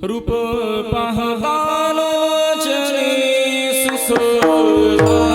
रूप पाहतानाचले सुसुधारी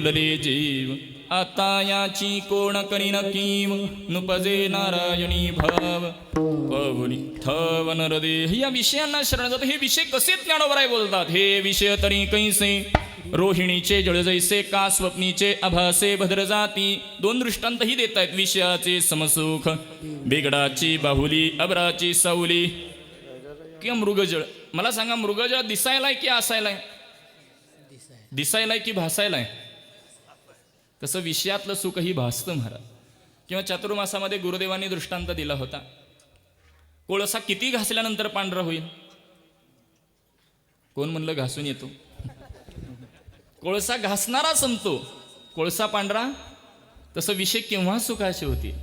बुडले जीव आता याची कोण करीन कीव नुपजे नारायणी भाव पवनी ठव नरदेह. या विषयांना शरण जातो. हे विषय कसे ज्ञानोबराय बोलतात. हे विषय तरी कैसे रोहिणीचे जळ जैसे का स्वप्नीचे आभासे भद्र जाती. दोन दृष्टांतही देत आहेत. विषयाचे समसुख बिगडाची बाहुली अबराची सावली किंवा मृगजळ. मला सांगा मृगजळ दिसायलाय की असायलाय? दिसायलाय की भासायलाय? तसं विषयातलं सुखही भासतं महाराज. किंवा चातुर्मासामध्ये गुरुदेवांनी दृष्टांत दिला होता. कोळसा किती घासल्यानंतर पांढरा होईल? कोण म्हणलं घासून येतो? कोळसा घासणारा संपतो, कोळसा पांढरा. तसं विषय केव्हा सुखाचे होतील?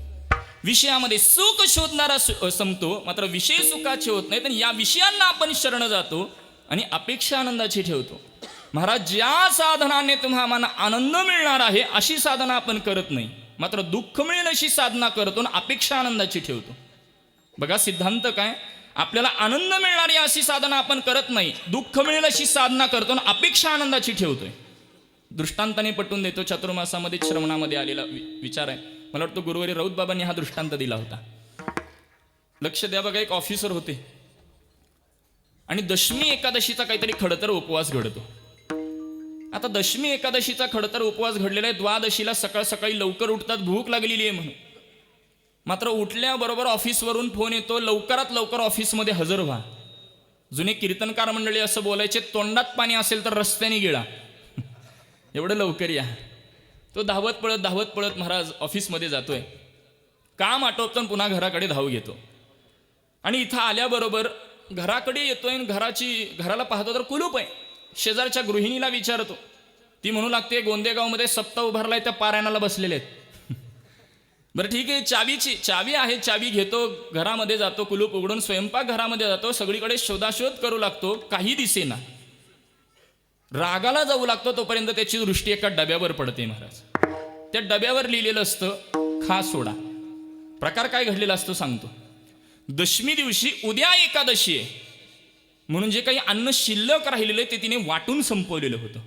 विषयामध्ये सुख शोधणारा संपतो, मात्र विषय सुखाचे होत नाही. तर या विषयांना आपण शरण जातो आणि अपेक्षा आनंदाची ठेवतो. महाराज ज्या साधनाने तुम्हाला आनंद मिळणार आहे अशी साधना आपण करत नाही, मात्र दुःख मिळेल अशी साधना करतो आणि अपेक्षा आनंदाची ठेवतो. बघा सिद्धांत काय. आपल्याला आनंद मिळणारी अशी साधना आपण करत नाही, दुःख मिळेल अशी साधना करतो आणि अपेक्षा आनंदाची ठेवतोय. दृष्टांताने पटवून देतो. चातुर्मासामध्ये श्रवणामध्ये आलेला विचार आहे. मला वाटतं गुरुवारी राऊत बाबांनी हा दृष्टांत दिला होता. लक्ष द्या बघा. एक ऑफिसर होते आणि दशमी एकादशीचा काहीतरी खडतर उपवास घडतो. आता दशमी एकादशीचा खडतर उपवास घडलेला आहे. द्वादशीला सकाळ सकाळी लवकर उठतात, भूक लागलेली आहे म्हणून. मात्र उठल्याबरोबर ऑफिसवरून फोन येतो, लवकरात लवकर ऑफिसमध्ये हजर व्हा. जुने कीर्तनकार मंडळी असं बोलायचे, तोंडात पाणी असेल तर रस्त्याने गिळा, एवढं लवकर या. तो धावत पळत महाराज ऑफिसमध्ये जातोय. काम आटोपतो पुन्हा घराकडे धाव घेतो. आणि इथं आल्याबरोबर घराकडे येतोय आणि घराला पाहतो तर कुलूप आहे. शेजारच्या गृहिणीला विचारतो. ती म्हणू लागते, गोंदेगावमध्ये सप्ताह उभारलाय, त्या पारायणाला बसलेले आहेत. बरं ठीक आहे, चावी आहे, चावी घेतो, घरामध्ये जातो, कुलूप उघडून स्वयंपाक घरामध्ये जातो. सगळीकडे शोधाशोध करू लागतो, काही दिसेना. रागाला जाऊ लागतो. तोपर्यंत त्याची दृष्टी एका डब्यावर पडते महाराज. त्या डब्यावर लिहिलेलं असतं खा सोडा. प्रकार काय घडलेला असतो सांगतो. दशमी दिवशी उद्या एकादशी आहे म्हणून जे काही अन्न शिल्लक राहिलेलं आहे ते तिने वाटून संपवलेलं होतं.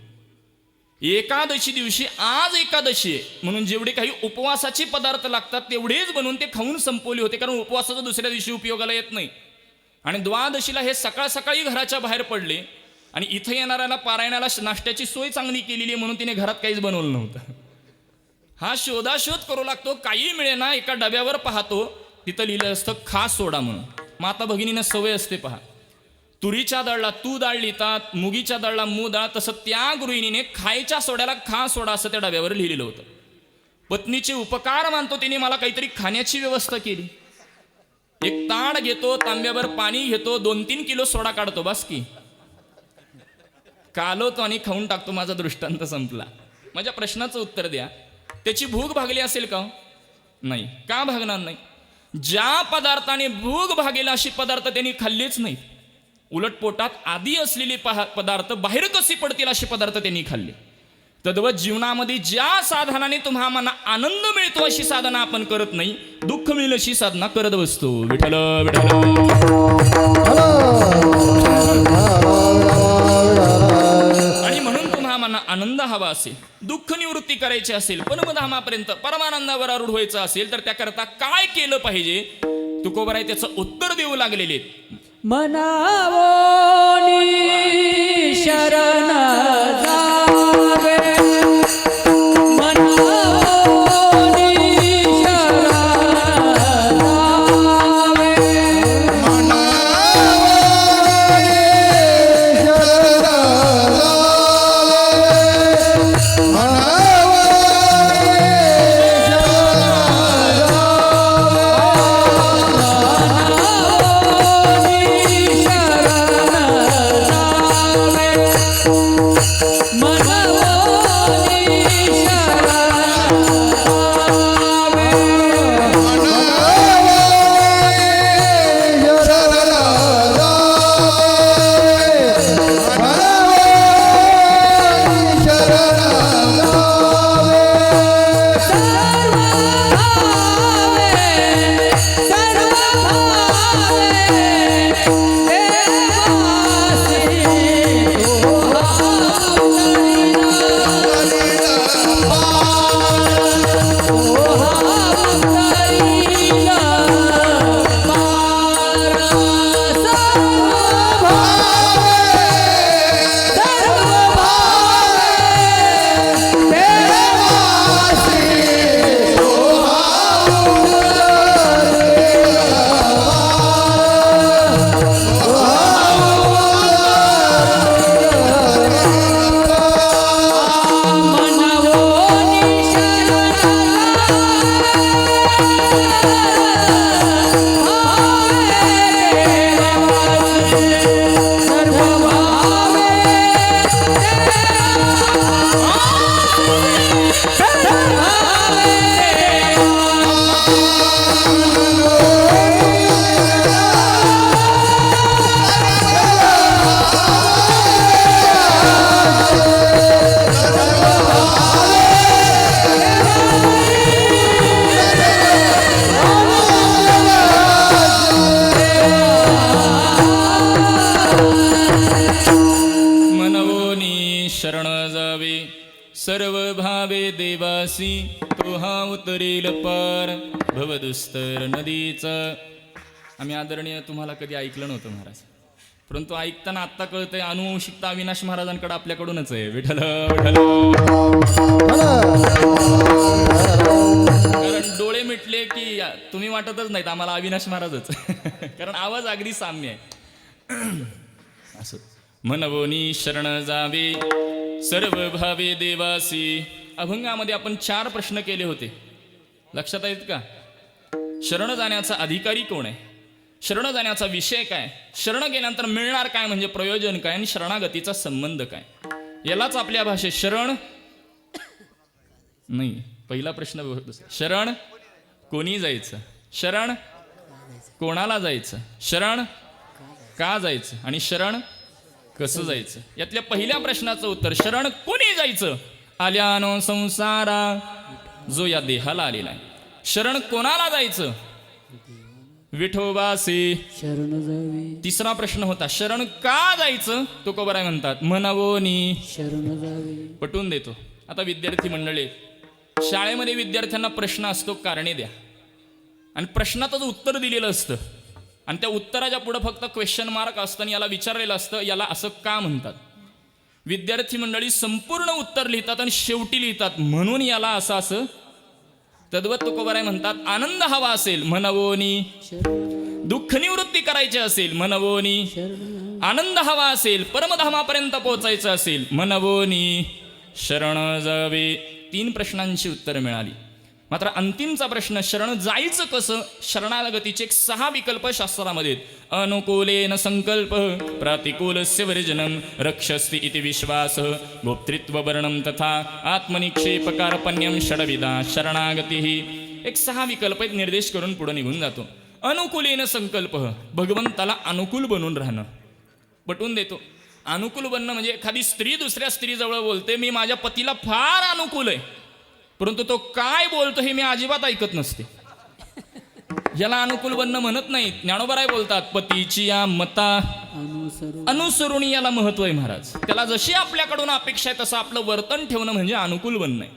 एकादशी दिवशी आज एकादशी आहे म्हणून जेवढे काही उपवासाचे पदार्थ लागतात तेवढेच बनवून ते खाऊन संपवले होते, कारण उपवासाचा दुसऱ्या दिवशी उपयोगाला येत नाही. आणि द्वादशीला हे सकाळ सकाळी घराच्या बाहेर पडले आणि इथं येणाऱ्याला पारायणाला नाश्त्याची सोय चांगली केलेली आहे म्हणून तिने घरात काहीच बनवलं नव्हतं. हा शोधाशोध करू लागतो, काही मिळेना. एका डब्यावर पाहतो, तिथं लिहिलं असतं खा सोडा म्हणून. माता भगिनींना सवय असते पहा. तुरीच्या डाळला तू डाळ लिहितात, मुगीच्या डाळला मू डाळ, तसं त्या गृहिणीने खायच्या सोड्याला खा सोडा असं त्या डब्यावर लिहिलेलं होतं. पत्नीचे उपकार मानतो, तिने मला काहीतरी खाण्याची व्यवस्था केली. एक ताड घेतो, तांब्यावर पाणी घेतो, 2-3 किलो सोडा काढतो, बस की कालवतो आणि खाऊन टाकतो. माझा दृष्टांत संपला. माझ्या प्रश्नाचं उत्तर द्या. त्याची भूक भागली असेल का? नाही. का भागणार नाही? ज्या पदार्थाने भूक भागेल अशी पदार्थ त्यांनी खाल्लेच नाहीत. उलट पोटात आधी असलेले पदार्थ बाहेर कसे पडतील असे पदार्थ त्यांनी खाल्ले. तद्वत जीवनामध्ये ज्या साधनाने तुम्हाला आनंद मिळतो अशी साधना आपण करत नाही, दुःख मिळेल अशी साधना करत बसतो. विठ्ठल आणि म्हणून तुम्हाला आनंद हवा असेल, दुःख निवृत्ती करायची असेल, परमधामापर्यंत परमानंदावर आरूढ व्हायचं असेल तर त्याकरता काय केलं पाहिजे? तुकोबराय त्याचं उत्तर देऊ लागलेले. मनावोनी शरण जावे, मनावोनी शरण जावे, मनावोनी शरण जावे, मनावोनी शरण जावे. मनवोनी शरण जावे सर्व भावे देवासी तो हा उतरेल पार भवदुस्तर नदीचा. आम्ही आदरणीय तुम्हाला कधी ऐकलं नव्हतं महाराज, परंतु ऐकताना आत्ता कळतंय अनुवंशिकता अविनाश महाराजांकडे आपल्याकडूनच आहे. विठ्ठल विठ्ठल. कारण डोळे मिटले की तुम्ही वाटतच नाहीत आम्हाला अविनाश महाराजच. कारण आवाज अगदी साम्य आहे. असं मनवोनी शरण जावे सर्व भावे देवासी. अभंगामध्ये आपण 4 प्रश्न केले होते, लक्षात आहेत का? शरण जाण्याचा अधिकारी कोण आहे, शरण जाण्याचा विषय काय, शरण गेल्यानंतर मिळणार काय म्हणजे प्रयोजन काय, आणि शरणागतीचा संबंध काय. यालाच आपल्या भाषेत शरण नाही. पहिला प्रश्न शरण कोणी जायचं, शरण कोणाला जायचं, शरण का जायचं, आणि शरण कसं जायचं. यातल्या पहिल्या प्रश्नाचं उत्तर शरण कोणी जायचं, आल्यानो संसारा जो या देहाला आलेला आहे. शरण कोणाला जायचं, विठोबासी शरण जावे. तिसरा प्रश्न होता शरण का जायचं, तुकोबाराय म्हणतात मनवोनी शरण जावे. पटवून देतो. आता विद्यार्थी मंडळी, शाळेमध्ये विद्यार्थ्यांना प्रश्न असतो कारणे द्या, आणि प्रश्नातच उत्तर दिलेलं असतं, आणि त्या उत्तराच्या पुढे फक्त क्वेश्चन मार्क असतं, आणि याला विचारलेलं असतं याला असं का म्हणतात. विद्यार्थी मंडळी संपूर्ण उत्तर लिहितात आणि शेवटी लिहितात म्हणून याला असं असं. तद्वत तुकोबाराय म्हणतात आनंद हवा असेल मनवोनी, दुःख निवृत्ती करायची असेल मनवोनी, आनंद हवा असेल परमधामापर्यंत पोहोचायचं असेल मनवोनी शरण जावे. 3 प्रश्नांची उत्तरं मिळाली. मात्र अंतिमचा प्रश्न शरण जायचं कसं, शरणागतीचे 6 विकल्प शास्त्रामध्ये आहेत. अनुकूलेन संकल्प प्रतिकूलस्य वर्जनम रक्षस्ति इति विश्वास गोप्तृत्व वर्णम तथा आत्मनिक्षेप कार्पण्यम षडविदा शरणागती. एक 6 विकल्प एक निर्देश करून पुढे निघून जातो. अनुकूलेन संकल्प, भगवंताला अनुकूल बनून राहणं. पटवून देतो. अनुकूल बनणं म्हणजे एखादी स्त्री दुसऱ्या स्त्रीजवळ बोलते मी माझ्या पतीला फार अनुकूल आहे, परंतु तो काय बोलतो हे मी अजिबात ऐकत नसते. याला अनुकूल बनणं म्हणत नाही. ज्ञानोबाराय बोलतात पतीची या मता अनुसरून याला महत्व आहे महाराज. त्याला जशी आपल्याकडून अपेक्षा आहे तसं आपलं वर्तन ठेवणं म्हणजे अनुकूल बनणं आहे.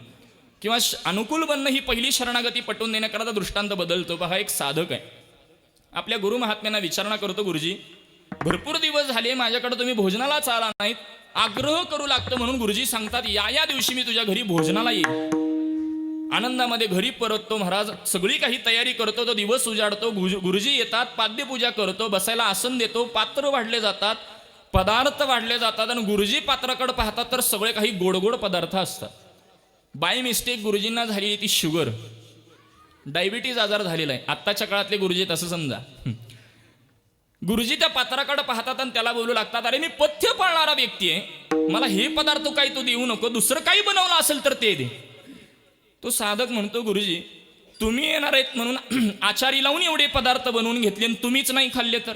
किंवा अनुकूल बनणं ही पहिली शरणागती पटवून देण्याकरता दृष्टांत बदलतो. पहा, एक साधक आहे, आपल्या गुरु महात्म्यांना विचारणा करतो, गुरुजी भरपूर दिवस झाले माझ्याकडे तुम्ही भोजनालाच आला नाहीत. आग्रह करू लागतो म्हणून गुरुजी सांगतात या दिवशी मी तुझ्या घरी भोजनाला येईल. आनंदामध्ये घरी परततो महाराज, सगळी काही तयारी करतो. तो दिवस उजाडतो, गुरुजी येतात, पाद्यपूजा करतो, बसायला आसन देतो, पात्र वाढले जातात, पदार्थ वाढले जातात, आणि गुरुजी पात्राकडे पाहतात तर सगळे काही गोड गोड पदार्थ असतात. बाय मिस्टेक गुरुजींना झाली ती शुगर, डायबिटीज आजार झालेला आहे. आत्ताच्या काळातले गुरुजी तसं समजा. गुरुजी त्या पात्राकडे पाहतात आणि त्याला बोलू लागतात अरे मी पथ्य पाळणारा व्यक्ती आहे, मला हे पदार्थ काही तू देऊ नको, दुसरं काही बनवलं असेल तर ते दे. तो साधक म्हणतो गुरुजी तुम्ही येणार आहेत म्हणून आचारी लावून एवढे पदार्थ बनवून घेतले आणि तुम्हीच नाही खाल्ले तर.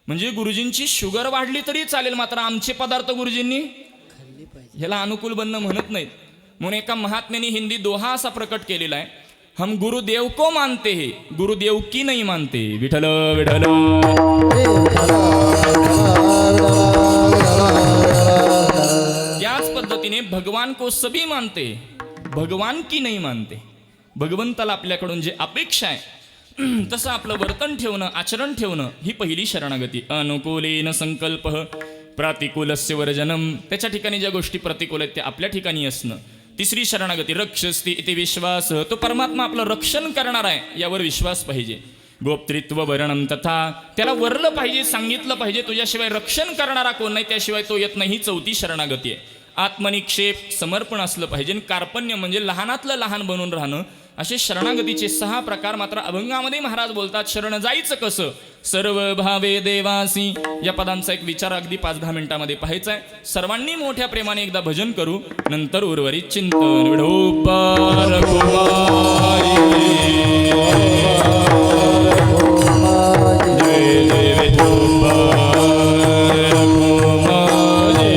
म्हणजे गुरुजींची शुगर वाढली तरी चालेल, मात्र आमचे पदार्थ गुरुजींनी खाल्ले पाहिजे. ह्याला अनुकूल बनणं म्हणत नाहीत. म्हणून एका महात्म्याने हिंदी दोहा असा प्रकट केलेला आहे, हम गुरुदेव को मानते हैं, गुरुदेव की नहीं मानते. विठल विठल. त्याच पद्धतीने भगवान को सभी मानते, भगवान की नाही मानते. भगवंताला आपल्याकडून जे अपेक्षा आहे तसं आपलं वर्तन ठेवणं, आचरण ठेवणं ही पहिली शरणागती. अनुकूलेन संकल्प प्रतिकूलस्य वर्जनम, त्याच्या ठिकाणी ज्या गोष्टी प्रतिकूल आहेत त्या आपल्या ठिकाणी असणं. तिसरी शरणागती रक्षस्ति इति विश्वास, तो परमात्मा आपलं रक्षण करणार आहे यावर विश्वास पाहिजे. गोप्तृत्व वर्णम तथा, त्याला वरलं पाहिजे, सांगितलं पाहिजे तुझ्याशिवाय रक्षण करणारा कोण नाही, त्याशिवाय तो येत नाही. ही 4थी शरणागती आहे. आत्मनिक्षेप, समर्पण असलं पाहिजे. कार्पण्य म्हणजे लहानातलं लहान बनून राहणं, असे शरणागतीचे 6 प्रकार मात्र अभंगामध्ये महाराज बोलतात. शरण जायचं कसं? सर्व भावे देवासी या पदांचा एक विचार अगदी 5-10 मिनिटांमध्ये पाहायचा आहे. सर्वांनी मोठ्या प्रेमाने एकदा भजन करू, नंतर उर्वरित चिंतन. विठोबार कुमारी जय जय विठोबार कुमारी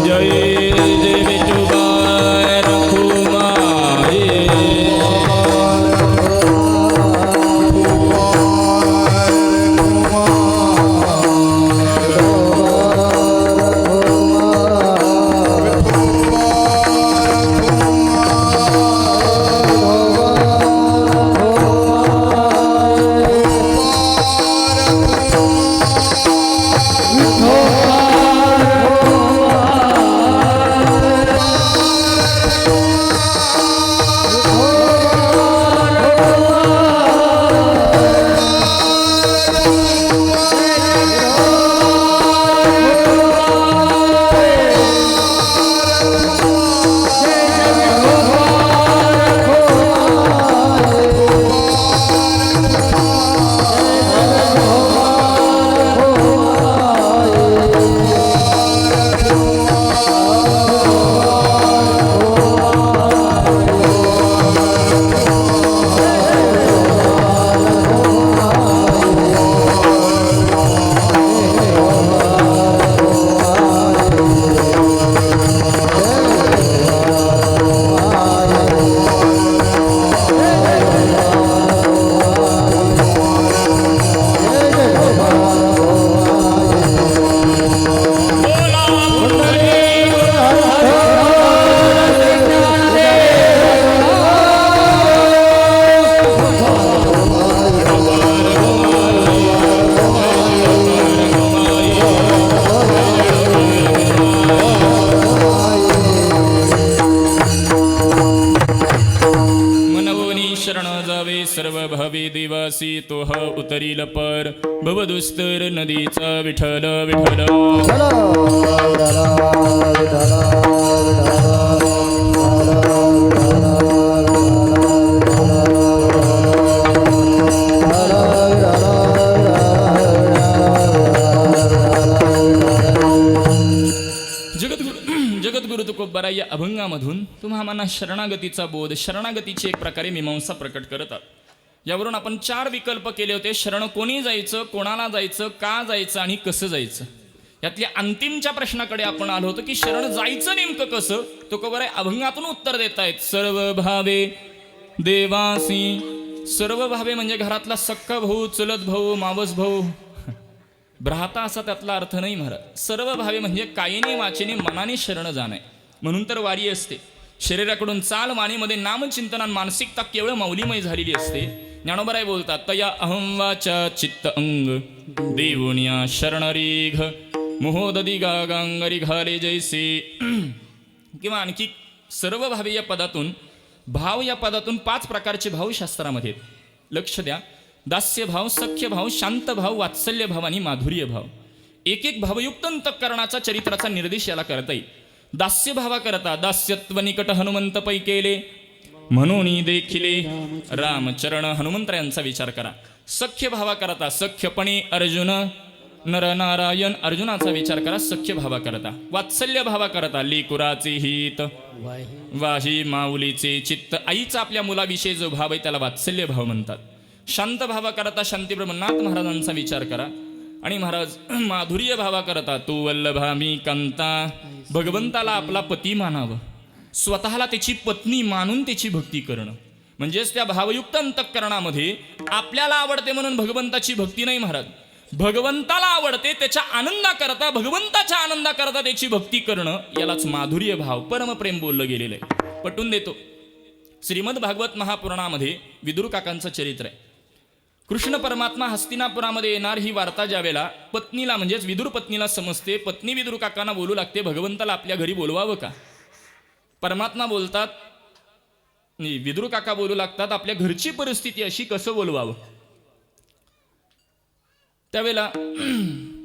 जय जय विठोबार कुमारी सर्व भावी दिवासी तोह उतरील पर भवदुस्तर नदीचा विठ्ठल विठ्ठल. जगद्गुरु तुकोबरा या अभंगामधून तुम्हाला शरणागतीचा बोध, शरणागतीची एक प्रकारे मीमांसा प्रकट करतात. यावरून आपण 4 विकल्प केले होते. शरण कोणी जायचं, कोणाला जायचं, का जायचं आणि कसं जायचं. यातल्या अंतिमच्या प्रश्नाकडे आपण आलो होतो की शरण जायचं नेमकं कसं. तुकोबरा अभंगातून उत्तर देत आहेत. सर्व भावे देवासी. सर्व भावे म्हणजे घरातला सख्खा भाऊ, चुलत भाऊ, मावस भाऊ, भ्राता असा त्यातला अर्थ नाही महाराज. सर्व भावे म्हणजे कायेने वाचेने मनाने शरण जाणे. म्हणून तर वारी असते. शरीराकडून चाल, वाणीमध्ये नामचिंतन, मानसिकता केवळ मौलीमय झालेली असते. ज्ञानोबराय बोलतात तया अहं वाचा चित्त अंग देवुनिया शरणरीघ मोहोदधी गांगरी घाले जैसे. किंवा आणखी सर्व भावे या पदातून, भाव या पदातून 5 प्रकारचे भाव शास्त्रामध्ये आहेत. लक्ष द्या. दास्य भाव, सख्य भाव, शांत भाव, वात्सल्य भाव आणि माधुर्य भाव. एक एक भावयुक्त अंतःकरणाचा चरित्राचा निर्देश याला करता येईल. दास्य भावा करता दास्यत्व निकट हनुमंत पै केले म्हणून देखिले रामचरण हनुमंत यांचा विचार करा. सख्य भावा करता सख्यपणे अर्जुन नरनारायण अर्जुनाचा विचार करा. सख्य भावा करता. वात्सल्य भावा करता लेकुराचे हित वाही माऊलीचे चित्त. आईचा आपल्या मुलाविषयी जो भाव आहे त्याला वात्सल्य भाव म्हणतात. शांत भावा करता शांतीब्रह्मनाथ महाराजांचा विचार करा. आणि महाराज माधुर्य भावा करता तू वल्लभा मी कांता. भगवंताला आपला पती मानावं, स्वतःला त्याची पत्नी मानून त्याची भक्ती करणं. म्हणजेच त्या भावयुक्त अंतःकरणामध्ये आपल्याला आवडते म्हणून भगवंताची भक्ती नाही महाराज. भगवंताला आवडते त्याच्या आनंदाकरता, भगवंताच्या आनंदाकरता त्याची भक्ती करणं, यालाच माधुर्य भाव, परमप्रेम बोललं गेलेलं आहे. पटवून देतो. श्रीमद भागवत महापुराणामध्ये विदुर काकांचं चरित्र आहे. कृष्ण परमात्मा हस्तिनापुरामध्ये येणार ही वार्ता ज्यावेळेला पत्नीला म्हणजेच विदुर पत्नीला समजते. पत्नी विदुर काकांना बोलू लागते भगवंताला आपल्या घरी बोलवावं का. परमात्मा बोलतात, विदुर काका बोलू लागतात आपल्या घरची परिस्थिती अशी, कसं बोलवावं. त्यावेळेला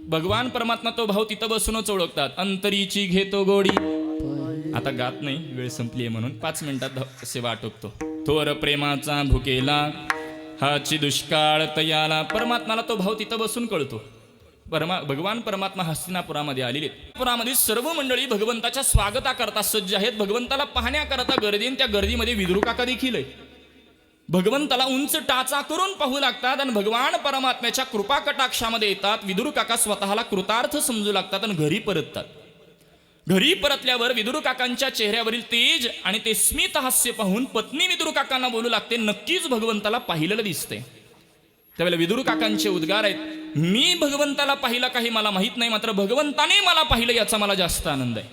भगवान परमात्मा तो भाव तिथं बसूनच ओळखतात. अंतरीची घेतो गोडी आता गात नाही, वेळ संपली आहे म्हणून 5 मिनिटात सेवा आटोपतो. थोर प्रेमाचा भुकेला हाची दुष्काळ तयाला. परमात्माला तो भाव तिथं बसून कळतो. भगवान परमात्मा हस्तिनापुरामध्ये आलेले. पुरामध्ये सर्व मंडळी भगवंताच्या स्वागताकरता सज्ज आहेत. भगवंताला पाहण्याकरता गर्दी, त्या गर्दीमध्ये विदुर काका देखील आहे. भगवंताला उंच टाचा करून पाहू लागतात आणि भगवान परमात्म्याच्या कृपा कटाक्षामध्ये येतात. विदुर काका स्वतःला कृतार्थ समजू लागतात आणि घरी परततात. घरी परतल्यावर विदुर काकांच्या चेहऱ्यावरील तेज आणि ते स्मित हास्य पाहून पत्नी विदुर काकांना बोलू लागते, नक्कीच भगवंताला पाहिलेलं दिसतंय. त्यावेळेला विदुर काकांचे उद्गार आहेत, मी भगवंताला पाहिलं काही मला माहीत नाही, मात्र भगवंताने मला पाहिलं याचा मला जास्त आनंद आहे.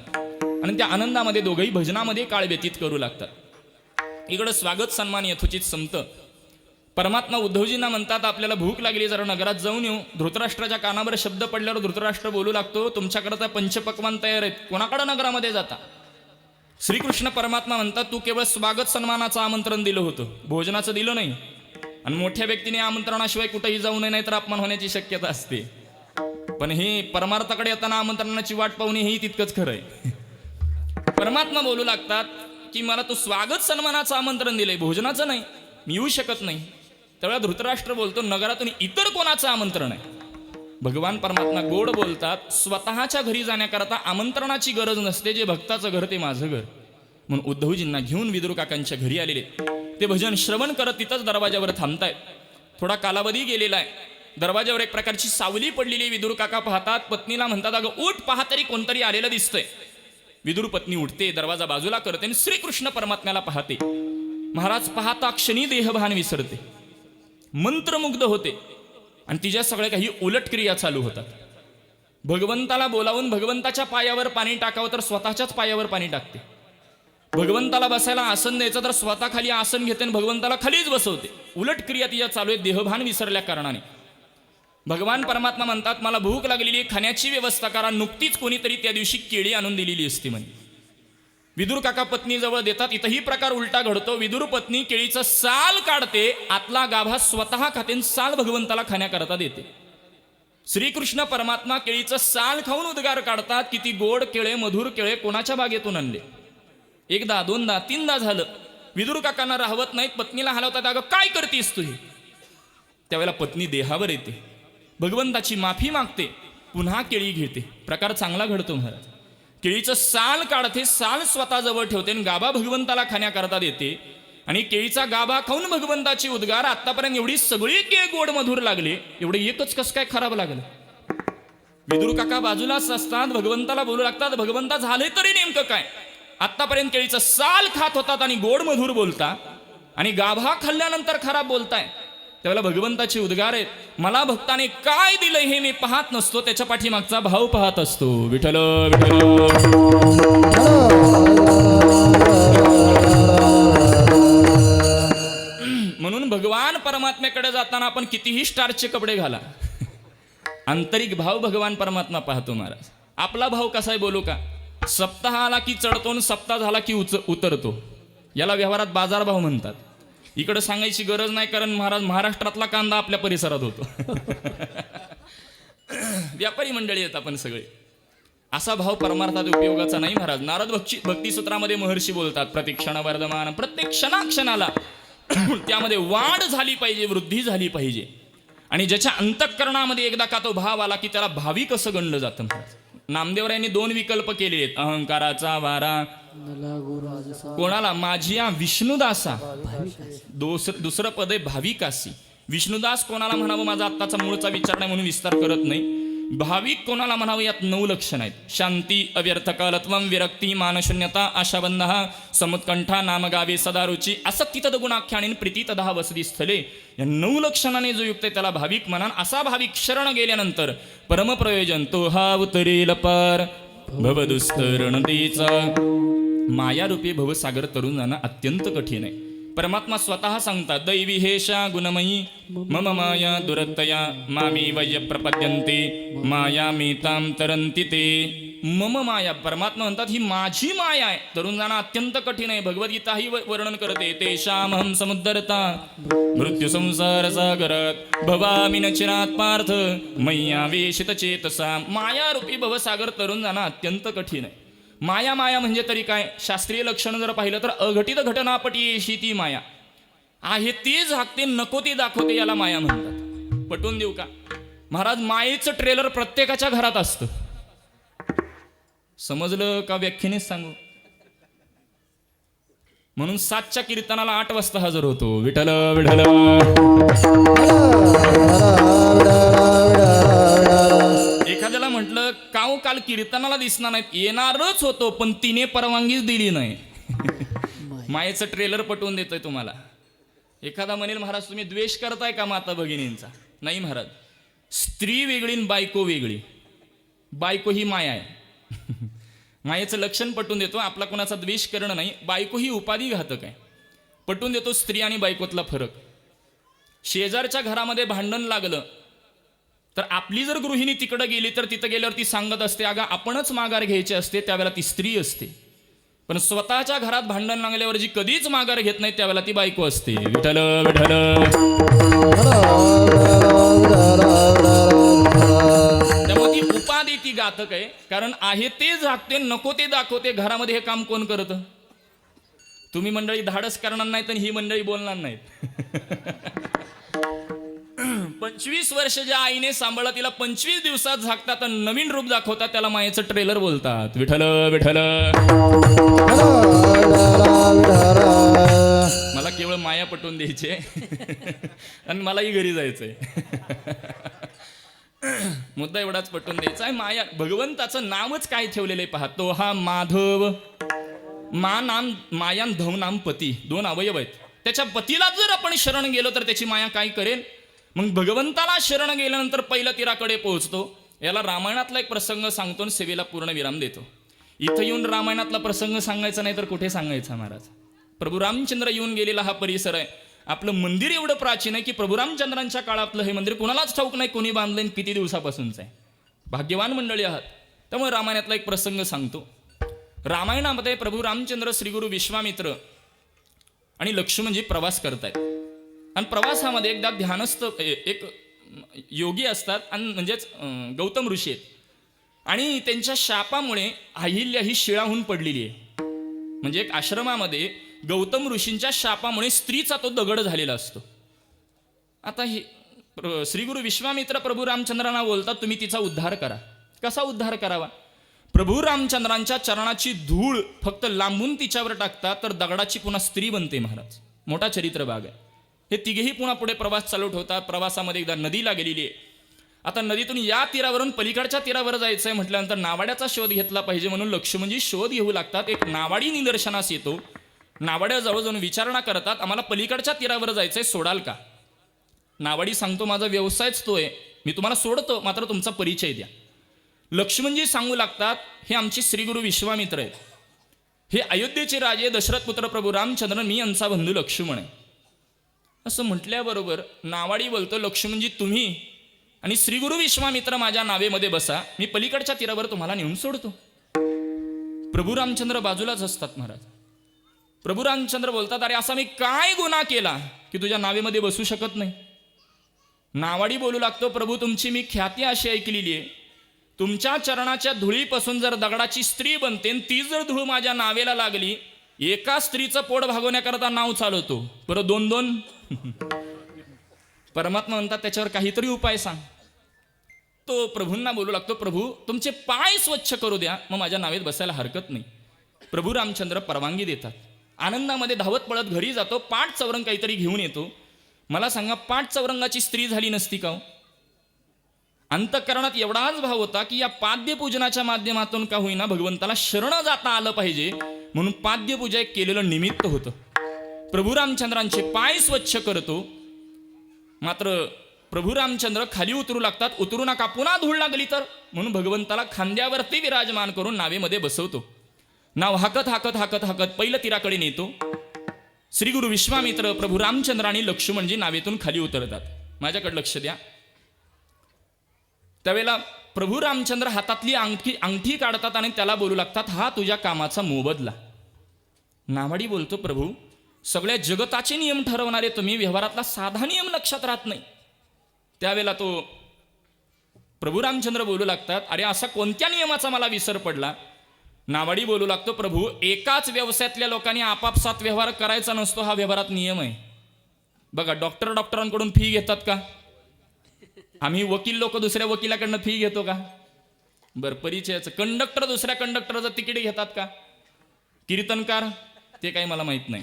आणि त्या आनंदामध्ये दोघंही भजनामध्ये काळ व्यतीत करू लागतात. इकडं स्वागत सन्मान यथोचित संपतं. परमात्मा उद्धवजींना म्हणतात, आपल्याला भूक लागली, जरा नगरात जाऊन येऊ. धृतराष्ट्राच्या कानावर शब्द पडल्यावर धृतराष्ट्र बोलू लागतो, तुमच्याकडे पंचपक्वान तयार आहेत, कोणाकडे नगरामध्ये जाता. श्रीकृष्ण परमात्मा म्हणतात, तू केवळ स्वागत सन्मानाचं आमंत्रण दिलं होतं, भोजनाचं दिलं नाही. आणि मोठ्या व्यक्तीने आमंत्रणाशिवाय कुठेही जाऊ नये, नाही तर अपमान होण्याची शक्यता असते. पण हे परमार्थाकडे येताना आमंत्रणाची वाट पाहणे हेही तितकंच खरं आहे. परमात्मा बोलू लागतात की मला तू स्वागत सन्मानाचं आमंत्रण दिलंय, भोजनाचं नाही, मी येऊ शकत नाही. त्यावेळेला धृतराष्ट्र बोलतो, नगरातून इतर कोणाचं आमंत्रण आहे. भगवान परमात्मा गोड बोलतात, स्वतःच्या घरी जाण्याकरता आमंत्रणाची गरज नसते, जे भक्ताचं घर ते माझं घर. म्हणून उद्धवजींना घेऊन विदुर काकांच्या घरी आलेले. ते भजन श्रवण करत तिथंच दरवाजावर थांबतायत. थोडा कालावधी गेलेला आहे. दरवाजावर एक प्रकारची सावली पडलेली. विदुर काका पाहतात, पत्नीला म्हणतात, अगं उठ, पहा तरी कोणतरी आलेलं दिसतंय. विदुर पत्नी उठते, दरवाजा बाजूला करते आणि श्रीकृष्ण परमात्म्याला पाहते. महाराज पाहता क्षणी देहभान विसरते, मंत्रमुग्ध होते आणि तिच्या सगळ्या काही उलट क्रिया चालू होतात. भगवंताला बोलावून भगवंताच्या पायावर पाणी टाकावं तर स्वतःच्याच पायावर पाणी टाकते. भगवंताला बसायला आसन द्यायचं तर स्वतः खाली आसन घेते आणि भगवंताला खालीच बसवते. उलट क्रिया तिच्या चालू आहे देहभान विसरल्या कारणाने. भगवान परमात्मा म्हणतात, मला भूक लागलेली, खाण्याची व्यवस्था करा. नुकतीच कोणीतरी त्या दिवशी केळी आणून दिलेली असती म्हणे. विदुर काका पत्नी जवळ देतात. इथंही प्रकार उलटा घडतो. विदुर पत्नी केळीचं साल काढते, आतला गाभा स्वतः खाते, साल भगवंताला खाण्याकरता देते. श्रीकृष्ण परमात्मा केळीचं साल खाऊन उद्गार काढतात, किती गोड केळे, मधुर केळे कोणाच्या बागेतून आणले. एकदा, दोनदा, तीनदा झालं. विदुर काकांना राहवत नाहीत, पत्नीला हलवतात, अगं काय करतेस तुझी. त्यावेळेला पत्नी देहावर येते, भगवंताची माफी मागते, पुन्हा केळी घेते. प्रकार चांगला घडतो महाराज. केळीचं साल काढते, साल स्वतःजवळ ठेवते आणि गाभा भगवंताला खाण्याकरता देते. आणि केळीचा गाभा खाऊन भगवंताची उद्गार, आतापर्यंत एवढी सगळी केळ गोड मधुर लागले, एवढे एकच कसं काय खराब लागलं. विदुर काका बाजूलाच असतात, भगवंताला बोलू लागतात, भगवंता झाले तरी नेमकं काय. आतापर्यंत केळीचं साल खात होतात आणि गोड मधुर बोलता, आणि गाभा खाल्ल्यानंतर खराब बोलताय. त्यावेळेला भगवंताचे उद्गार आहेत, मला भक्ताने काय दिलंय हे मी पाहत नसतो, त्याच्या पाठीमागचा भाव पाहत असतो. विठ्ठल विठ्ठल. म्हणून भगवान परमात्म्याकडे जाताना आपण कितीही स्टारचे कपडे घाला, आंतरिक भाव भगवान परमात्मा पाहतो महाराज. आपला भाव कसा आहे बोलू का. सप्ताह आला की चढतो आणि सप्ताह झाला की उतरतो. याला व्यवहारात बाजारभाव म्हणतात. इकडे सांगायची गरज नाही, कारण महाराज महाराष्ट्रातला कांदा आपल्या परिसरात होतो. व्यापारी मंडळी आहेत आपण सगळे. असा भाव परमार्थात उपयोगाचा नाही महाराज. नारद भक्तिसूत्रामध्ये महर्षी बोलतात, प्रतिक्षण वर्धमान, प्रत्येक क्षणाक्षणाला त्यामध्ये वाढ झाली पाहिजे, वृद्धी झाली पाहिजे. आणि ज्याच्या अंतःकरणामध्ये एकदा का तो भाव आला की त्याला भाविक असं गणलं जातं महाराज. नामदेवरायांनी 2 विकल्प केले आहेत. अहंकाराचा वारा कोणाला, माझी या विष्णुदासा. दुसरं पद आहे भाविकासी. विष्णुदास कोणाला म्हणावं, माझा आत्ताचा मूळचा विचार नाही म्हणून विस्तार करत नाही. भाविक कोणाला म्हणावं, यात 9 लक्षण आहेत. शांती, अव्यर्थकालत्वम, विरक्ती, मानशून्यता, आशाबंध, समुत्कंठा, नामगावे, सदारुची, असक्ती तदगुणाख्याने प्रीती तदा वसती स्थले. या 9 लक्षणाने जो युक्त आहे त्याला भाविक म्हणा. असा भाविक शरण गेल्यानंतर परमप्रयोजन तो हा उतरेल पार. भवदुस्तरणतेचा मायारूपी भवसागर तरुण जाणं अत्यंत कठीण आहे. परमात्मा स्वतः सांगतात, दैवी हेषा गुणमयी मम माया दुरत्तया मामी वय प्रपद्यन्ते माया मेताम तरंती ते. मम माया, परमात्मा म्हणतात ही माझी माया आहे, तरुण जाणं अत्यंत कठीण आहे. भगवद्गीता ही वर्णन करते, तेषामहं समुद्धरता मृत्यू संसार सागरात भवामि न चिरात पार्थ मय्या वेशित चेतसा. मायारूपी भवसागर तरुण जाणं अत्यंत कठीण आहे. माया माया म्हणजे तरी काय? शास्त्रीय लक्षण जर पाहिलं तर अघटित घटनापटी येशी ती माया. आहे ती झाकते, नको ती दाखवते, याला माया म्हणतात. पटवून देऊ का महाराज? मायेचं ट्रेलर प्रत्येकाच्या घरात असतं. समजलं का व्याख्यानेच सांगू? म्हणून 7च्या कीर्तनाला 8 वाजता हजर होतो. विठ्ठल विठ्ठल. एखाद्याला म्हटलं काऊ काल कीर्तनाला दिसणार नाहीत, येणारच होतो पण तिने परवानगीच दिली नाही. मायेचं ट्रेलर पटवून देतोय तुम्हाला. एखादा म्हणेल महाराज तुम्ही द्वेष करताय का माता भगिनींचा? नाही महाराज, स्त्री वेगळी आणि बायको वेगळी. बायको ही माया आहे. मायेचं लक्षण पटवून देतो. आपला कोणाचा द्वेष करणं नाही. बायको ही उपाधी घातक आहे. पटवून देतो स्त्री आणि बायकोतला फरक. शेजारच्या घरामध्ये भांडण लागलं तर आपली जर गृहिणी तिकडं गेली तर तिथं गेल्यावर ती सांगत असते अगं आपणच माघार घ्यायची असते, त्यावेळेला ती स्त्री असते. पण स्वतःच्या घरात भांडण लागल्यावर जी कधीच माघार घेत नाही त्यावेळेला ती बायको असते. विठ्ठल विठ्ठल. त्यामुळे ती उपाधी ती घातक आहे. कारण आहे ते झाकते, नको ते दाखवते. घरामध्ये हे काम कोण करतं? तुम्ही मंडळी धाडस करणार नाहीत आणि ही मंडळी बोलणार नाहीत. 25 वर्ष ज्या आईने सांभाळलं तिला 25 दिवसात झाकतात आणि नवीन रूप दाखवतात, त्याला मायेचं ट्रेलर बोलतात. विठ्ठल विठ्ठल. मला केवळ माया पटवून द्यायची आणि मलाही घरी जायचंय. मुद्दा एवढाच पटवून द्यायचा आहे. माया भगवंताचं नावच काय ठेवलेलं आहे पहा. तो हा माधव. मा नाम मायान धव नाम पती. 2 अवयव आहेत. त्याच्या पतीला जर आपण शरण गेलो तर त्याची माया काय करेल? मग भगवंताला शरण गेल्यानंतर पहिल्या तीराकडे पोहोचतो. याला रामायणातला एक प्रसंग सांगतो आणि सेवेला पूर्ण विराम देतो. इथं येऊन रामायणातला प्रसंग सांगायचा नाही तर कुठे सांगायचा महाराज? प्रभू रामचंद्र येऊन गेलेला हा परिसर आहे. आपलं मंदिर एवढं प्राचीन आहे की प्रभू रामचंद्रांच्या काळातलं हे मंदिर कुणालाच ठाऊक नाही कोणी बांधलंय किती दिवसापासूनच आहे. भाग्यवान मंडळी आहात. त्यामुळे रामायणातला एक प्रसंग सांगतो. रामायणामध्ये प्रभू रामचंद्र श्रीगुरु विश्वामित्र आणि लक्ष्मणजी प्रवास करतायत. आणि प्रवासामध्ये एकदा ध्यानस्थ एक योगी असतात आणि म्हणजेच गौतम ऋषी आहेत. आणि त्यांच्या शापामुळे अहिल्या ही शिळाहून पडलेली आहे. म्हणजे एक आश्रमामध्ये गौतम ऋषींच्या शापामुळे स्त्रीचा तो दगड झालेला असतो. आता हे श्रीगुरु विश्वामित्र प्रभू रामचंद्रांना बोलतात तुम्ही तिचा उद्धार करा. कसा उद्धार करावा? प्रभू रामचंद्रांच्या चरणाची धूळ फक्त लांबून तिच्यावर टाकतात तर दगडाची पुन्हा स्त्री बनते महाराज. मोठा चरित्र भाग आहे. हे तिघेही पुन्हा पुढे प्रवास चालू ठेवतात. प्रवासामध्ये एकदा नदीला गेलेली आहे. आता नदीतून या तीरावरून पलीकडच्या तीरावर जायचं आहे म्हटल्यानंतर नावाड्याचा शोध घेतला पाहिजे म्हणून लक्ष्मणजी शोध घेऊ लागतात. एक नावाडी निदर्शनास येतो. नावाड्याजवळ जाऊन विचारणा करतात आम्हाला पलीकडच्या तीरावर जायचंय, सोडाल का? नावाडी सांगतो माझा व्यवसायच तो आहे, मी तुम्हाला सोडतो, मात्र तुमचा परिचय द्या. लक्ष्मणजी सांगू लागतात हे आमचे श्रीगुरु विश्वामित्र आहेत. हे अयोध्येचे राजे दशरथ पुत्र प्रभू रामचंद्र, मी यांचा बंधू लक्ष्मण आहे. असं म्हटल्याबरोबर नावाडी बोलतो लक्ष्मणजी तुम्ही आणि श्रीगुरु विश्वामित्र माझ्या नावेमध्ये बसा, मी पलीकडच्या तीरावर तुम्हाला नेऊन सोडतो. प्रभू रामचंद्र बाजूलाच असतात महाराज. प्रभू रामचंद्र बोलतात अरे असा मी काय गुन्हा केला की तुझ्या नावेमध्ये बसू शकत नाही? नावाडी बोलू लागतो प्रभू तुमची मी ख्याती अशी ऐकलेली आहे, तुमच्या चरणाच्या धुळीपासून जर दगडाची स्त्री बनते ती जर धूळ माझ्या नावेला लागली, एका स्त्रीचं पोट भागवण्याकरता नाव चालवतो, परत 2-2 परमात्मा म्हणतात त्याच्यावर काहीतरी उपाय सांग. तो प्रभूंना बोलू लागतो प्रभू तुमचे पाय स्वच्छ करू द्या, मग माझ्या नावेत बसायला हरकत नाही. प्रभू रामचंद्र परवानगी देतात. आनंदामध्ये धावत पळत घरी जातो. पाठ चौरंग काहीतरी घेऊन येतो. मला सांगा पाठ चौरंगाची स्त्री झाली नसती का? अंतःकरणात एवढाच भाव होता की या पाद्यपूजनाच्या माध्यमातून का होईना भगवंताला शरण जाता आलं पाहिजे म्हणून पाद्यपूजा एक केलेलं निमित्त होतं. प्रभू रामचंद्रांचे पाय स्वच्छ करतो. मात्र प्रभू रामचंद्र खाली उतरू लागतात. उतरू नका पुन्हा धूळ लागली तर, म्हणून भगवंताला खांद्यावरती विराजमान करून नावेमध्ये बसवतो. नाव हाकत हाकत हाकत हाकत पहिलं तीराकडे नेतो. श्रीगुरु विश्वामित्र प्रभू रामचंद्र आणि लक्ष्मणजी नावेतून खाली उतरतात. माझ्याकडे लक्ष द्या. त्यावेळेला प्रभू रामचंद्र हातातली अंगठी काढतात आणि त्याला बोलू लागतात हा तुझ्या कामाचा मोबदला. नावाडी बोलतो प्रभू सगळ्या जगताचे नियम ठरवणारे तुम्ही, व्यवहारातला साधा नियम लक्षात राहत नाही. त्यावेळेला तो प्रभू रामचंद्र बोलू लागतात अरे असा कोणत्या नियमाचा मला विसर पडला? नावाडी बोलू लागतो. प्रभू, एकाच व्यवसायातल्या लोकांनी आपापसात व्यवहार करायचा नसतो, हा व्यवहारात नियम आहे. बघा, डॉक्टरांकडून फी घेतात का? आम्ही वकील लोक दुसऱ्या वकिलाकडनं फी घेतो का? बरं, परिचयाचं कंडक्टर दुसऱ्या कंडक्टरचं तिकीट घेतात का? कीर्तनकार ते काही मला माहित नाही.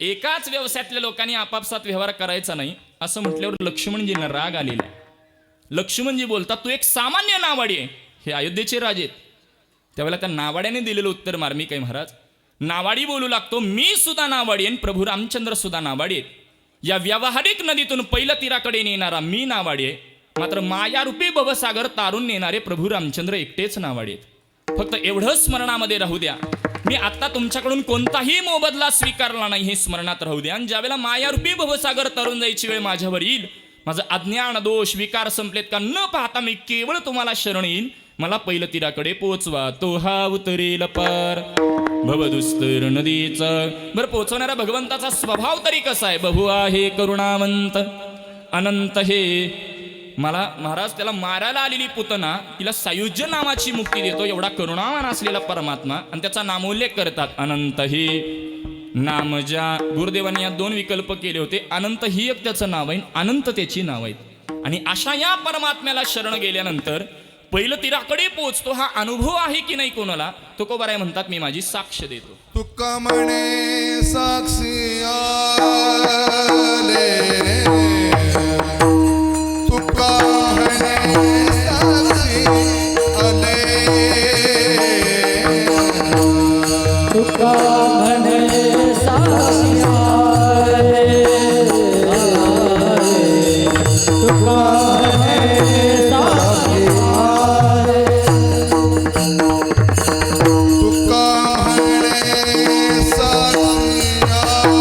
एकाच व्यवसायातल्या लोकांनी आपापसात व्यवहार करायचा नाही असं म्हटल्यावर लक्ष्मणजींना राग आलेला आहे. लक्ष्मणजी बोलतात, तू एक सामान्य नावाडी आहे. हे अयोध्येचे राजे आहेत. त्यावेळेला त्या नावाड्याने दिलेलं उत्तर मार्मिक आहे. महाराज, नावाडी बोलू लागतो, मी सुद्धा नावाडी आणि प्रभू रामचंद्र सुद्धा नावाडी आहेत. या व्यावहारिक नदीतून पहिलं तीराकडे नेणारा मी नावाडी आहे, मात्र मायारूपी भवसागर तारून नेणारे प्रभू रामचंद्र एकटेच नावाडी आहेत. फक्त एवढं स्मरणामध्ये राहू द्या, मी आता तुमच्याकडून कोणताही मोबदला स्वीकारला नाही, हे स्मरणात राहू द्या. आणि ज्यावेळेला मायारूपी भवसागर तरून जायची वेळ माझ्यावर येईल, माझं अज्ञान दोष विकार संपलेत का न पाहता मी केवळ तुम्हाला शरण येईन. मला पहिलं तीराकडे पोचवा, तो हा उतरेल पार भवदुस्तर नदीचा. बरं, पोचवणाऱ्या भगवंताचा स्वभाव तरी कसा आहे? बहु आहे करुणावंत अनंत. हे मला महाराज, त्याला मारायला आलेली पुतना तिला सायुज्य नावाची मुक्ती देतो, एवढा करुणावान असलेला परमात्मा, आणि त्याचा नामोल्लेख करतात. अनंत हे नाम, ज्या गुरुदेवांनी या 2 विकल्प केले होते, अनंत ही एक त्याचं नाव आहे, अनंत त्याची नाव आहेत. आणि अशा या परमात्म्याला शरण गेल्यानंतर पहिलं तीराकडे पोचतो. हा अनुभव आहे की नाही कोणाला? तुकोबाराय म्हणतात, मी माझी साक्ष देतो. तुका म्हणे साक्षी आले, तुका म्हणे साक्षी आले, तुका म्हणे साक्षी आले, तुका म्हणे साक्षी आले, तुका म्हणे साक्षी आले,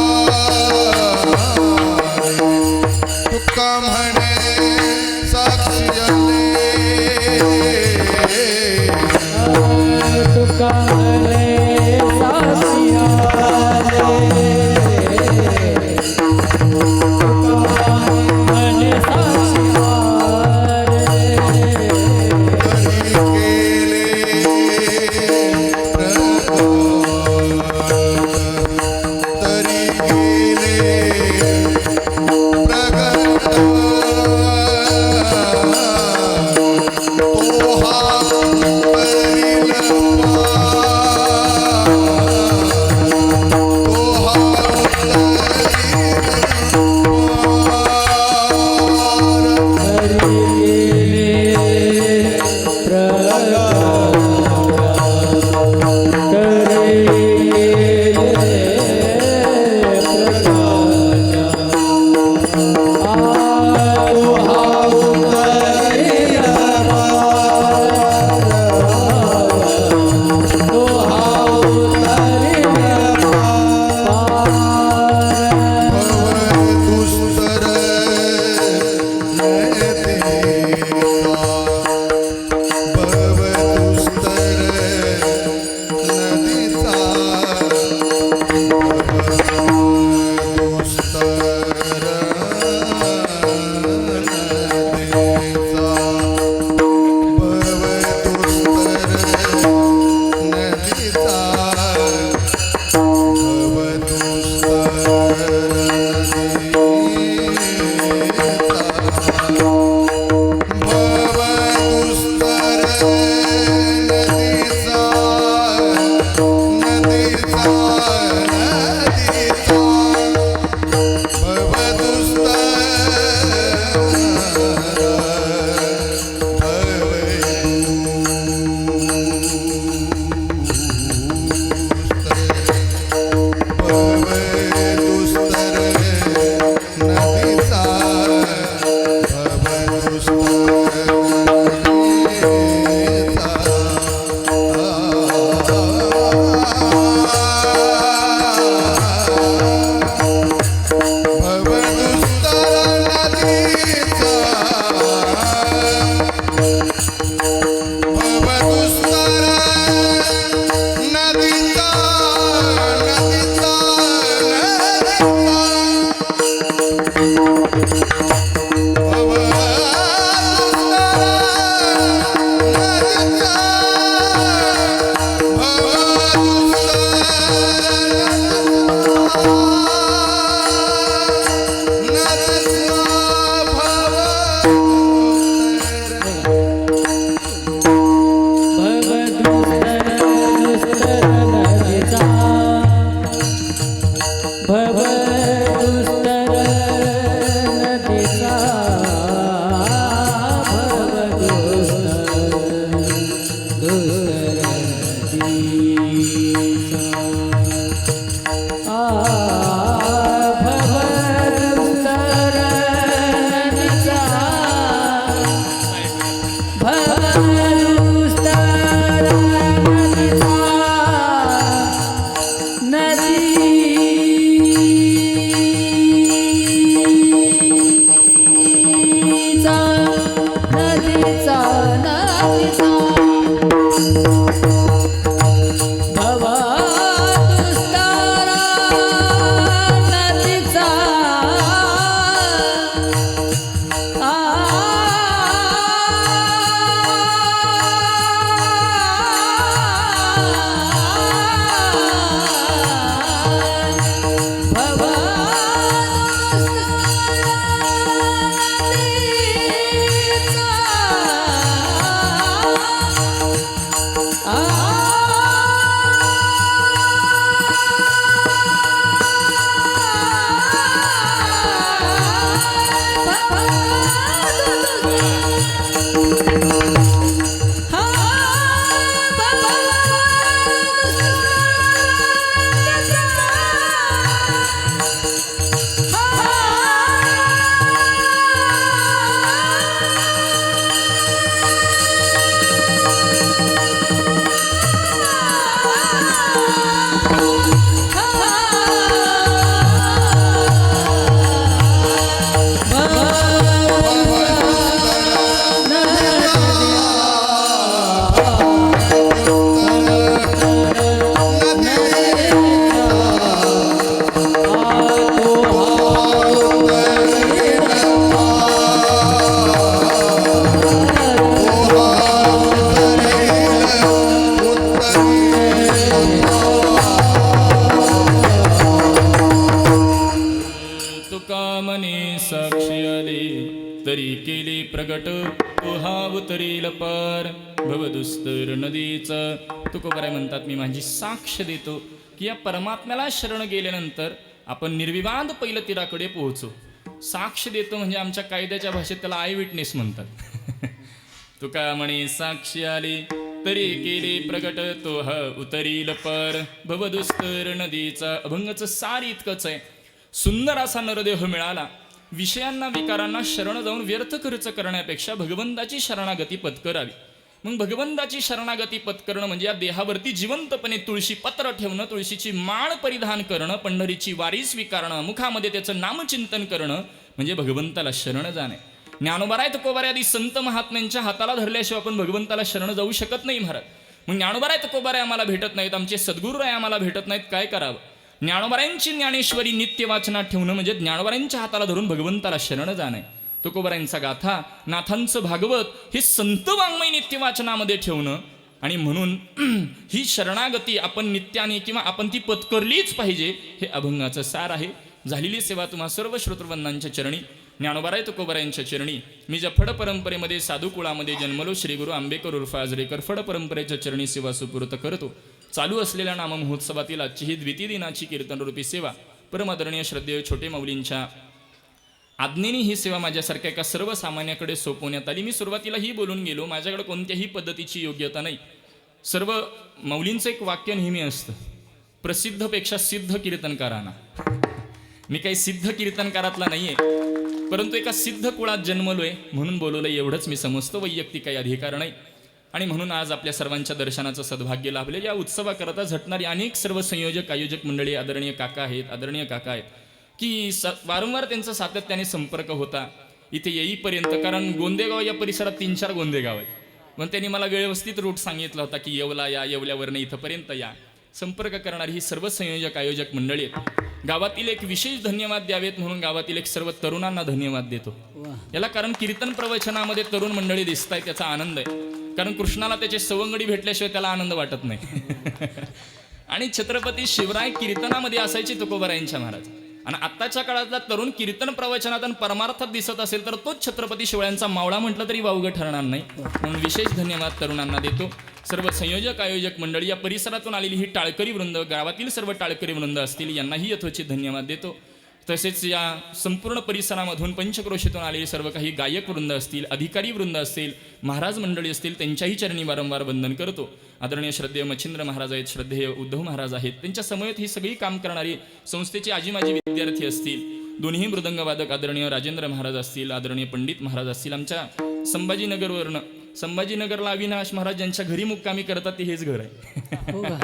दुस्तर नदीचा भव दुस्तर नदीचा भव दुस्तर नदीचा भवदुस्तर नदीचा भवदुस्तर नदीचा साक्षी आले तरी केले प्रगट ओहावतरील पार भवदुस्तर नदीचा. तुकोबाराय म्हणतात मी माझी साक्ष देतो की या परमात्म्याला शरण गेल्यानंतर आपण निर्विवाद पहिलं तीराकडे पोहोचू. साक्ष देतो म्हणजे आमच्या कायद्याच्या भाषेत त्याला आय विटनेस म्हणतात. तुका म्हणे साक्षी आली तरी केले प्रगट तो हा उतरील पार भवदुस्तर नदीचा. अभंगाचं सार इतकंच आहे. सुंदर असा नरदेह मिळाला. विषयांना विकारांना शरण जाऊन व्यर्थ खर्च करण्यापेक्षा भगवंताची शरणागती पत्करावी. मग भगवंताची शरणागती पत्करणं म्हणजे या देहावरती जिवंतपणे तुळशी पत्र ठेवणं, तुळशीची माळ परिधान करणं, पंढरीची वारी स्वीकारणं, मुखामध्ये त्याचं नामचिंतन करणं म्हणजे भगवंताला शरण जाणे. ज्ञानोबाराय तुकोबाराय आदी संत महात्म्यांच्या हाताला धरल्याशिवाय आपण भगवंताला शरण जाऊ शकत नाही महाराज. मग ज्ञानोबाराय तुकोबाराय आम्हाला भेटत नाहीत, आमचे सद्गुरूराय आम्हाला भेटत नाहीत, काय करावं? ज्ञानोबारायांची ज्ञानेश्वरी नित्य वाचनात ठेवणं म्हणजे ज्ञानोबारायांच्या हाताला धरून भगवंताला शरण जाणे. तुकोबारायांचा गाथा, नाथांचं भागवत हे संत वाङ्मय नित्य वाचनामध्ये ठेवणं. आणि म्हणून ही शरणागती आपण नित्याने किंवा आपण ती पत्करलीच पाहिजे, हे अभंगाचं सार आहे. झालेली सेवा तुम्हा सर्व श्रोतृवंदांच्या चरणी, ज्ञानोबाराय तुकोबारायांच्या चरणी. मी ज्या फड परंपरेमध्ये साधू कुळामध्ये जन्मलो, श्री गुरु आंबेकर उर्फ आजरेकर फड परंपरेच्या चरणी सेवा सुपूर्त करतो. चालू असलेल्या नाम महोत्सवातील आजची ही द्वितीय दिनाची कीर्तनरूपी सेवा परमादरणीय श्रद्धेय छोटे माऊलींच्या आज्ञेने ही सेवा माझ्यासारख्या एका सर्वसामान्याकडे सोपवण्यात आली. मी सुरुवातीलाही बोलून गेलो, माझ्याकडे कोणत्याही पद्धतीची योग्यता नाही. सर्व माऊलींचं एक वाक्य नेहमी असतं, प्रसिद्धपेक्षा सिद्ध कीर्तनकारांना. मी काही सिद्ध कीर्तनकारातला नाहीये, परंतु एका सिद्ध कुळात जन्मलोय म्हणून बोलवलं एवढंच मी समजतो. वैयक्तिक काही अधिकार नाही. आणि म्हणून आज आपल्या सर्वांच्या दर्शनाचं सद्भाग्य लाभले. या उत्सवाकरता झटणारी अनेक सर्व संयोजक आयोजक मंडळी, आदरणीय काका आहेत की वारंवार त्यांचा सातत्याने संपर्क होता इथे येईपर्यंत. कारण गोंदेगाव या परिसरात 3-4 गोंदेगाव आहेत. मग त्यांनी मला व्यवस्थित रूट सांगितला होता की येवला या, येवल्यावरनं इथंपर्यंत या. संपर्क करणारी ही सर्व संयोजक आयोजक मंडळी आहेत. गावातील एक विशेष धन्यवाद द्यावेत म्हणून गावातील एक सर्व तरुणांना धन्यवाद देतो. याला कारण कीर्तन प्रवचनामध्ये तरुण मंडळी दिसत आहेत, त्याचा आनंद आहे. कारण कृष्णाला त्याचे सवंगडी भेटल्याशिवाय त्याला आनंद वाटत नाही. आणि छत्रपती शिवराय कीर्तनामध्ये असायचे तुकोबारायांच्या महाराज. आणि आत्ताच्या काळातला तरुण कीर्तन प्रवचनात आणि परमार्थात दिसत असेल तर तोच छत्रपती शिवळ्यांचा मावळा म्हटलं तरी वावगं ठरणार नाही. म्हणून विशेष धन्यवाद तरुणांना देतो. सर्व संयोजक आयोजक मंडळी, या परिसरातून आलेली ही टाळकरी वृंद, गावातील सर्व टाळकरी वृंद असतील, यांनाही यथोचित धन्यवाद देतो. तसेच या संपूर्ण परिसरामधून पंचक्रोशीतून आलेले सर्व काही गायक वृंद असतील, अधिकारी वृंद असतील, महाराज मंडळी असतील, त्यांच्याही चरणी वारंवार वंदन करतो. आदरणीय श्रद्धेय मच्छिंद्र महाराज आहेत, श्रद्धेय उद्धव महाराज आहेत, त्यांच्या समवेत ही सगळी काम करणारी संस्थेचे आजी माजी विद्यार्थी असतील, दोन्ही मृदंगवादक आदरणीय राजेंद्र महाराज असतील, आदरणीय पंडित महाराज असतील. आमच्या संभाजीनगरला अविनाश महाराज ज्यांच्या घरी मुक्कामी करतात ते हेच घर आहे. हो का?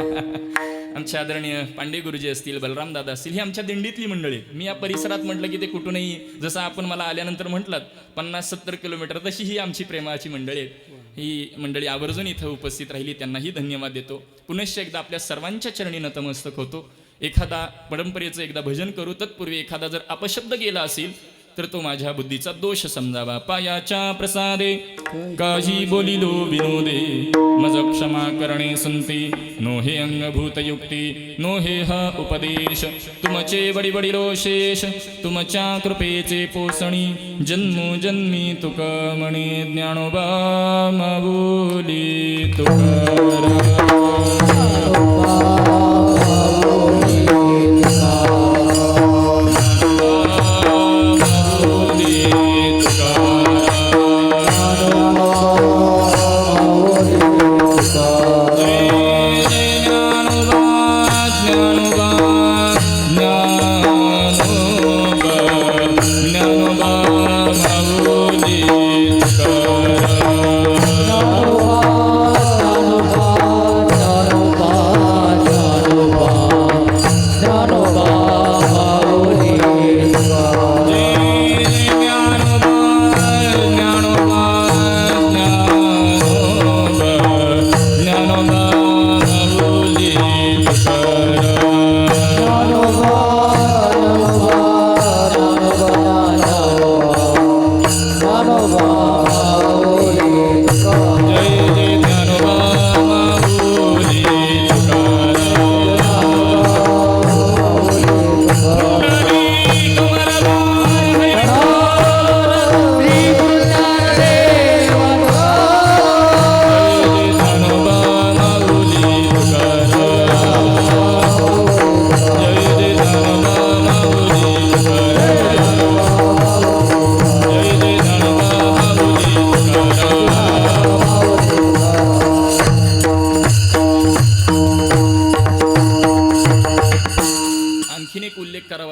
आमचे आदरणीय पांडे गुरुजी असतील, बलराम दादा असतील, ही आमच्या दिंडीतली मंडळी. मी या परिसरात म्हटलं की ते कुठूनही, जसं आपण मला आल्यानंतर म्हटलात 50-70 किलोमीटर, तशी ही आमची प्रेमाची मंडळी आहेत. ही मंडळी आवर्जून इथं उपस्थित राहिली, त्यांनाही धन्यवाद देतो. पुनश्च एकदा आपल्या सर्वांच्या चरणी नतमस्तक होतो. एखादा परंपरेचं एकदा भजन करू. तत्पूर्वी एखादा जर अपशब्द गेला असेल तर तो माझ्या बुद्धीचा दोष समजावा. पायाच्या प्रसादे काही बोलिलो विनोदे, मज क्षमा करणे संते, नो हे अंगभूतयुक्ती, नो हे हा उपदेश, तुमचे बडी बडी रोशेष, तुमच्या कृपेचे पोसणी, जन्मोजन्मी तुक म्हणे, ज्ञानोबा माऊली तुकाराम.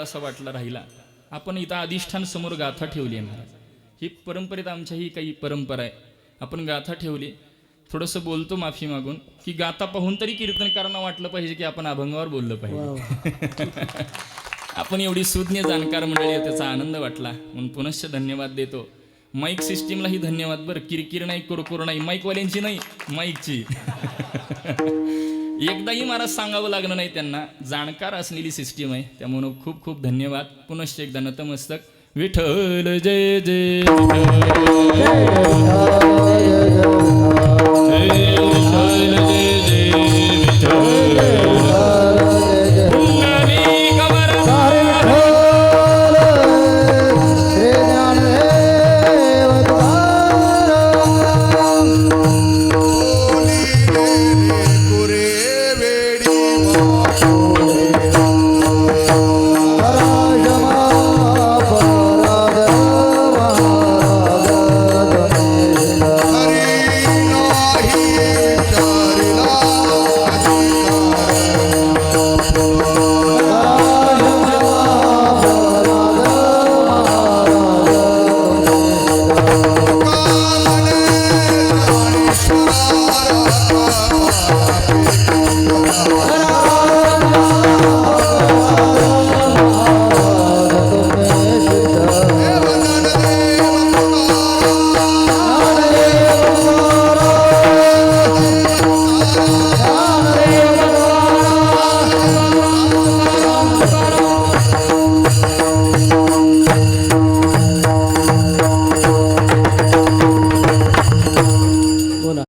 असा वाटला राहिला. आपण इथं अधिष्ठान समोर गाथा ठेवली आहे महाराज. ही परंपरेत आमच्या ही काही परंपरा आहे. आपण गाथा ठेवली, थोडंसं बोलतो माफी मागून, की गाथा पाहून तरी कीर्तनकारांना वाटलं पाहिजे की आपण अभंगावर बोललं पाहिजे. आपण एवढी सुज्ञ जाणकार मंडळी आहे, त्याचा आनंद वाटला म्हणून पुनश्च धन्यवाद देतो. माईक सिस्टीमलाही धन्यवाद बरं. किरकिर नाही, कुरकुर नाही, माईकवाल्यांची नाही, माईकची. एकदाही मला सांगावं लागलं नाही त्यांना. जाणकार असलेली सिस्टीम आहे, त्यामुळं खूप खूप धन्यवाद. पुनश्च एकदा नतमस्तक. विठ्ठल जय जय विठ्ठल.